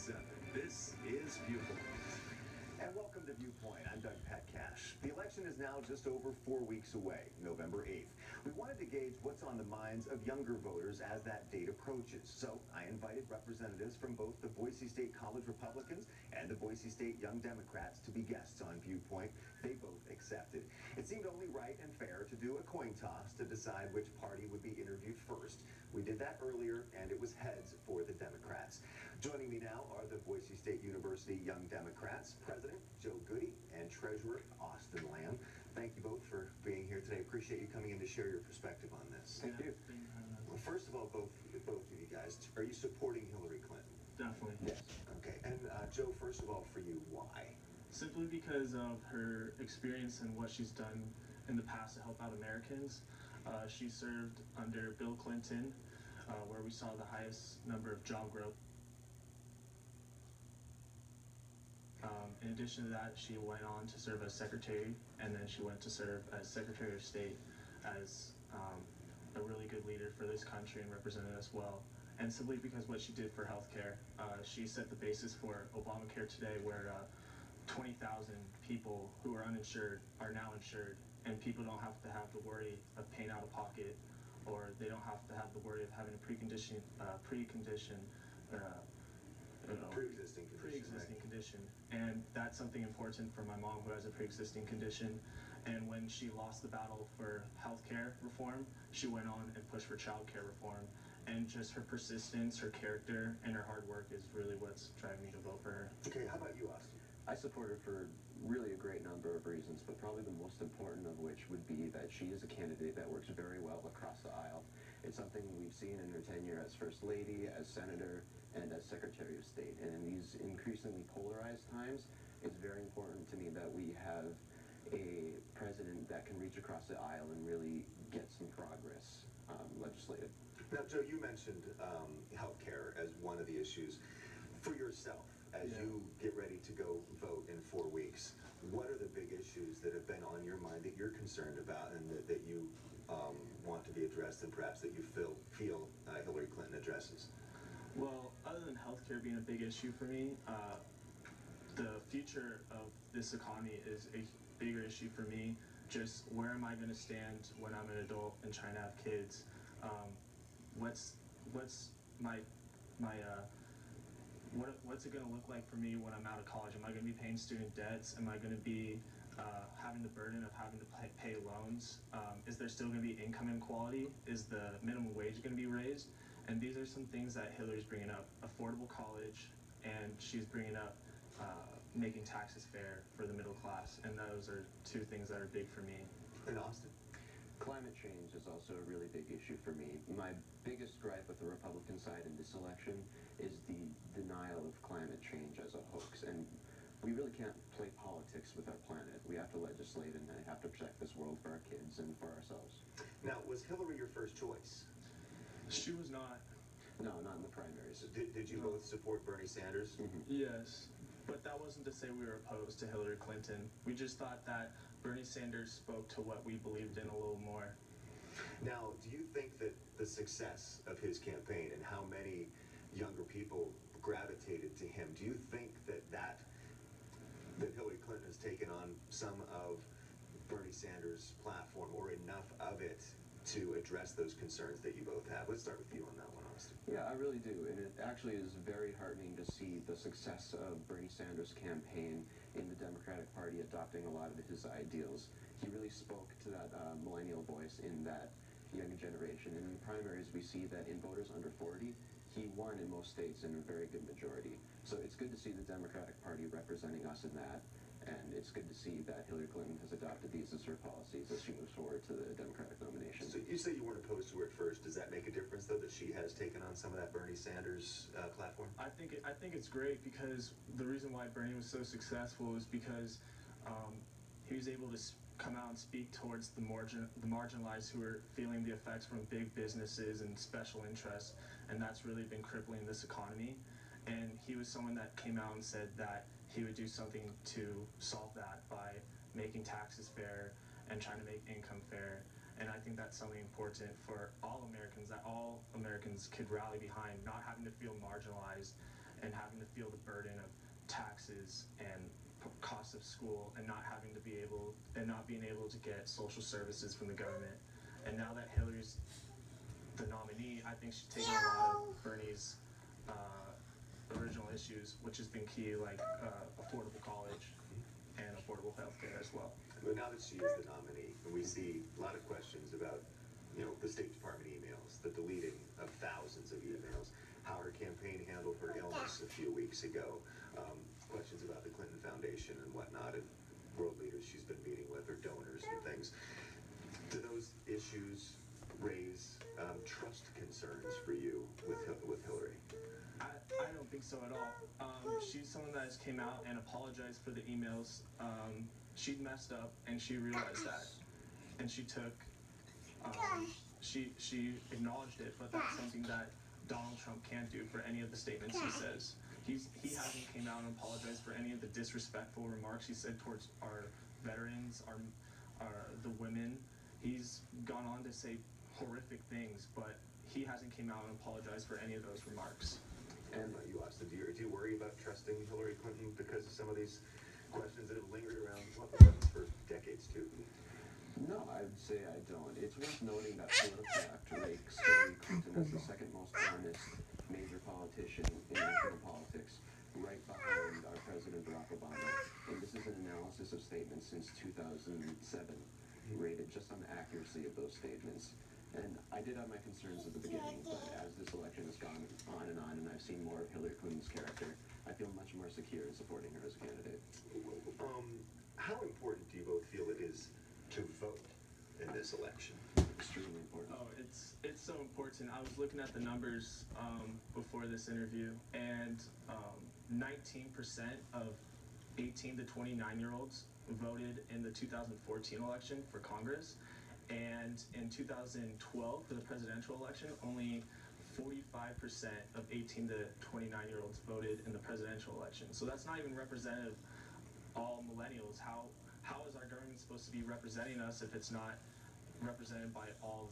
100916. This is Viewpoint. And welcome to Viewpoint. I'm Doug Petcash. The election is now just over 4 weeks away, November 8th. We wanted to gauge what's on the minds of younger voters as that date approaches. So I invited representatives from both the Boise State College Republicans and the Boise State Young Democrats to be guests on Viewpoint. They both accepted. It seemed only right and fair to do a coin toss to decide which party would be interviewed first. We did that earlier, and it was heads for the Democrats. Joining me now are the Boise State University Young Democrats, President Joe Goody and Treasurer Austin Lamb. Thank you both for being here today. Appreciate you coming in to share your perspective on this. Thank you. Well, first of all, both of you guys, are you supporting Hillary Clinton? Definitely. Yes. Okay. And Joe, first of all, for you, why? Simply because of her experience and what she's done in the past to help out Americans. She served under Bill Clinton, where we saw the highest number of job growth. In addition to that, she went on to serve as secretary, and then she went to serve as Secretary of State as a really good leader for this country and represented us well. And simply because what she did for healthcare, she set the basis for Obamacare today, where 20,000 people who are uninsured are now insured, and people don't have to have the worry of paying out of pocket, or they don't have to have the worry of having a pre-existing condition. And that's something important for my mom, who has a pre-existing condition. And when she lost the battle for healthcare reform, she went on and pushed for childcare reform. And just her persistence, her character, and her hard work is really what's driving me to vote for her. Okay, how about you, Austin? I support her for really a great number of reasons, but probably the most important of which would be that she is a candidate that works very well across the aisle. It's something we've seen in her tenure as First Lady, as Senator, and as Secretary of State. And in these increasingly polarized times, it's very important to me that we have a president that can reach across the aisle and really get some progress legislative. Now, Joe, you mentioned health care as one of the issues. For yourself, as you get ready to go vote in 4 weeks, what are the big issues that have been on your mind that you're concerned about and that you want to be addressed, and perhaps that you feel Hillary Clinton addresses? Well, other than healthcare being a big issue for me, the future of this economy is a bigger issue for me. Just where am I going to stand when I'm an adult and trying to have kids? What's it going to look like for me when I'm out of college? Am I going to be paying student debts? Am I going to be having the burden of having to pay loans? Is there still going to be income inequality? Is the minimum wage going to be raised? And these are some things that Hillary's bringing up. Affordable college, and she's bringing up making taxes fair for the middle class. And those are two things that are big for me. And Austin? Climate change is also a really big issue for me. My biggest gripe with the Republican side in this election is the denial of climate change as a hoax. And we really can't play politics with our planet. We have to legislate and have to protect this world for our kids and for ourselves. Now, was Hillary your first choice? She was not. No, not in the primaries. So did you both support Bernie Sanders? Mm-hmm. Yes, but that wasn't to say we were opposed to Hillary Clinton. We just thought that Bernie Sanders spoke to what we believed in a little more. Now, do you think that the success of his campaign and how many younger people gravitated to him, do you think that Hillary Clinton has taken on some of Bernie Sanders' platform, or enough of it, to address those concerns that you both have? Let's start with you on that one, Austin. Yeah, I really do. And it actually is very heartening to see the success of Bernie Sanders' campaign in the Democratic Party adopting a lot of his ideals. He really spoke to that millennial voice in that young generation. And in the primaries, we see that in voters under 40, he won in most states in a very good majority. So it's good to see the Democratic Party representing us in that. And it's good to see that Hillary Clinton has adopted these as her policies as she moves forward to the Democratic nomination. So you say you weren't opposed to her at first. Does that make a difference, though, that she has taken on some of that Bernie Sanders platform? I think it's great, because the reason why Bernie was so successful is because he was able to come out and speak towards the marginalized who are feeling the effects from big businesses and special interests, and that's really been crippling this economy. And he was someone that came out and said that he would do something to solve that by making taxes fair and trying to make income fair. And I think that's something important for all Americans, that all Americans could rally behind, not having to feel marginalized and having to feel the burden of taxes and cost of school and not being able to get social services from the government. And now that Hillary's the nominee, I think she's taken a lot of Bernie's original issues, which has been key, like affordable college and affordable health care as well. But now that she is the nominee, and we see a lot of questions about, the State Department emails, the deleting of thousands of emails, how her campaign handled her illness a few weeks ago, questions about the Clinton Foundation and whatnot, and world leaders she's been meeting with, or donors and things. Do those issues raise trust concerns for you with Hillary? I don't think so at all. She's someone that has came out and apologized for the emails. She'd messed up and she realized that, and she took she acknowledged it, but that's something that Donald Trump can't do for any of the statements he says. He hasn't came out and apologized for any of the disrespectful remarks he said towards our veterans, the women. He's gone on to say horrific things, but he hasn't came out and apologized for any of those remarks. And you, Austin, do you worry about trusting Hillary Clinton because of some of these questions that have lingered around for decades too? No, I would say I don't. It's worth noting that PolitiFact ranks Hillary Clinton as the second most honest major politician in national politics, right behind our President Barack Obama. And this is an analysis of statements since 2007, rated just on the accuracy of those statements. And I did have my concerns at the beginning, but as this election has gone on, and I've seen more of Hillary Clinton's character, I feel much more secure in supporting her as a candidate. How important do you both feel it is to vote in this election? Extremely important. Oh, it's so important. I was looking at the numbers before this interview, and 19% of 18 to 29-year-olds voted in the 2014 election for Congress. And in 2012, for the presidential election, only 45% of 18 to 29-year-olds voted in the presidential election. So that's not even representative all millennials. How is our government supposed to be representing us if it's not represented by all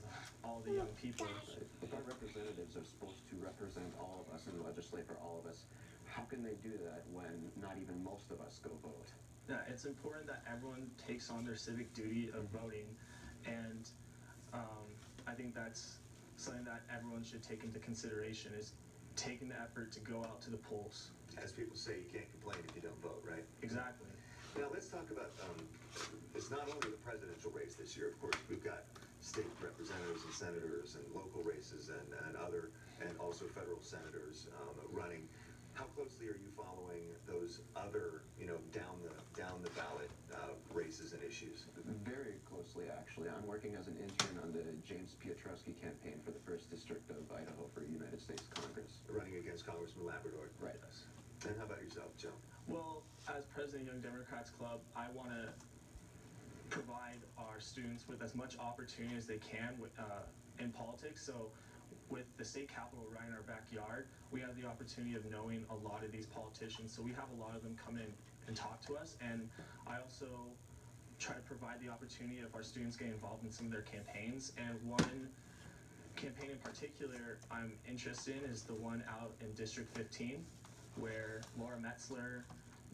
the young people? Right. If our representatives are supposed to represent all of us and legislate for all of us, how can they do that when not even most of us go vote? Yeah, it's important that everyone takes on their civic duty of voting, and I think that's something that everyone should take into consideration, is taking the effort to go out to the polls. As people say, you can't complain if you don't vote, right? Exactly. Now let's talk about, it's not only the presidential race this year, of course, we've got state representatives and senators and local races and also federal senators running. How closely are you following those other, down the ballot races and issues? Very closely, actually. I'm working as an intern on the James Piotrowski campaign for the 1st District of Idaho for United States Congress. Running against Congressman Labrador. Right. And how about yourself, Joe? Well, as president of Young Democrats Club, I want to provide our students with as much opportunity as they can in politics. So with the state capitol right in our backyard, we have the opportunity of knowing a lot of these politicians. So we have a lot of them come in and talk to us. And I also try to provide the opportunity of our students getting involved in some of their campaigns. And one campaign in particular I'm interested in is the one out in District 15, where Laura Metzler,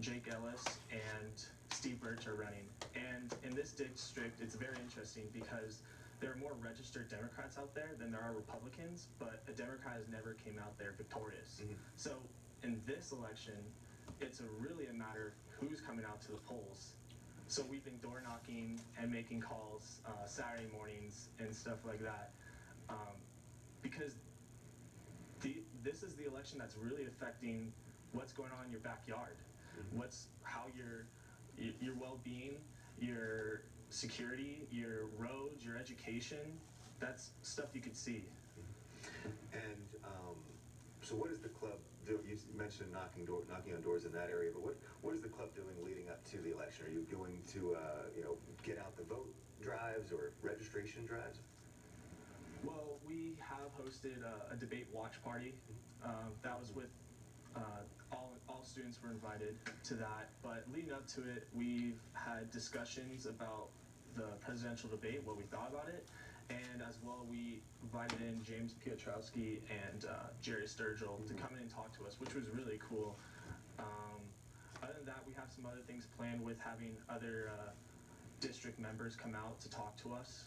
Jake Ellis, and Steve Birch are running. And in this district, it's very interesting because there are more registered Democrats out there than there are Republicans, but a Democrat has never came out there victorious. So in this election, it's really a matter of who's coming out to the polls. So we've been door knocking and making calls Saturday mornings and stuff like that, because this is the election that's really affecting what's going on in your backyard, how your well-being, your security, your roads, your education. That's stuff you could see. And so what is the club do? You mentioned knocking on doors in that area, but what is the club doing leading up to the election? Are you going to get out the vote drives or registration drives? Well, we have hosted a debate watch party. That was with all students were invited to that. But leading up to it, we've had discussions about the presidential debate, what we thought about it, And as well, we invited in James Piotrowski and Jerry Sturgill to come in and talk to us, which was really cool. Other than that, we have some other things planned with having other district members come out to talk to us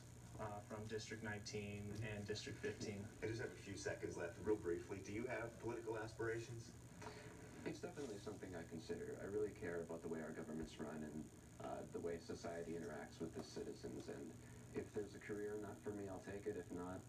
from District 19 and District 15. I just have a few seconds left. Real briefly, do you have political aspirations? It's definitely something I consider. I really care about the way our government's run and the way society interacts with its citizens. And if there's a career in that for me, I'll take it. If not,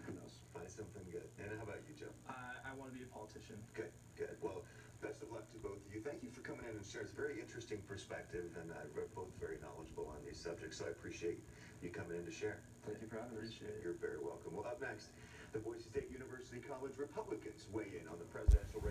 who knows? Find something good. And how about you, Joe? I want to be a politician. Good, good. Well, best of luck to both of you. Thank you for coming in and sharing. It's a very interesting perspective, and we're both very knowledgeable on these subjects, so I appreciate you coming in to share. Thank you for having us. Appreciate it. You're very welcome. Well, up next, the Boise State University College Republicans weigh in on the presidential race.